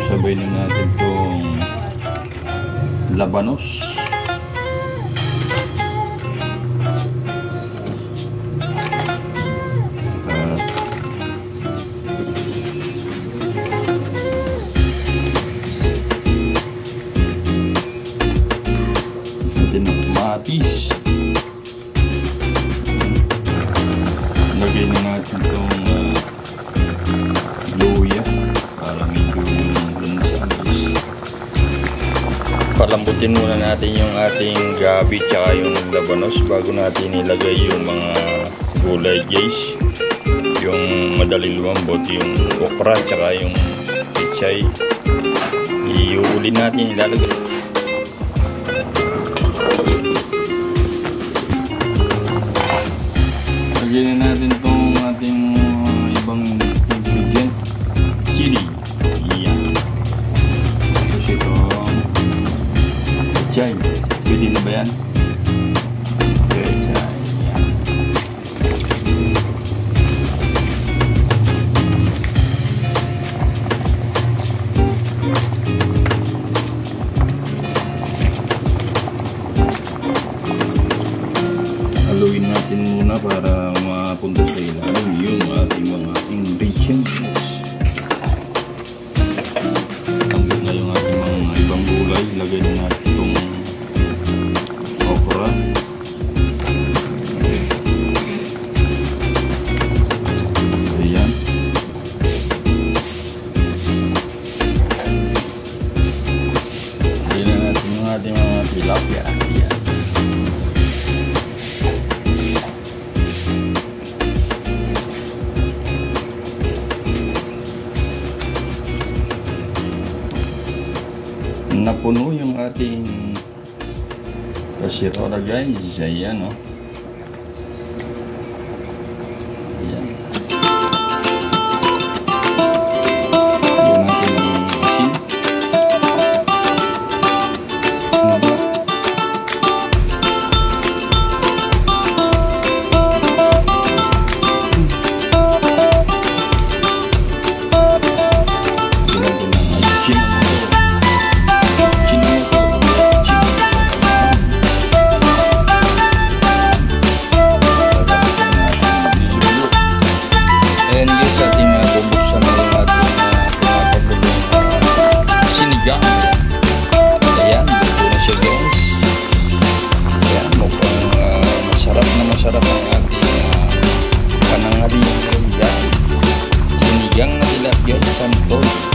sabay na natin itong labanos. Natin ng kamatis. Lagay na natin itong luya para medyo lansanis. Palambutin muna natin yung ating gabi tsaka yung labanos bago natin ilagay yung mga gulay guys. Yung madaling lumambot, yung okra tsaka yung pechay. Iuulin natin, ilalagay. Lagyan na natin itong ating ibang ingredient. Chili. Yan. Tapos itong pechay. Pwede na ba yan? Pechay. Yan. Haluin natin muna para mapunta sa ilalim yung ating mga ingredients. Tanggap na yung ating mga ibang gulay. Lagay na natin itong okra. Ayan. Lagay na natin yung ating mga tilapia. Ayan. Napuno yung ating kasirola guys. Ayan o. Ayan. Yung ating asin. Santos.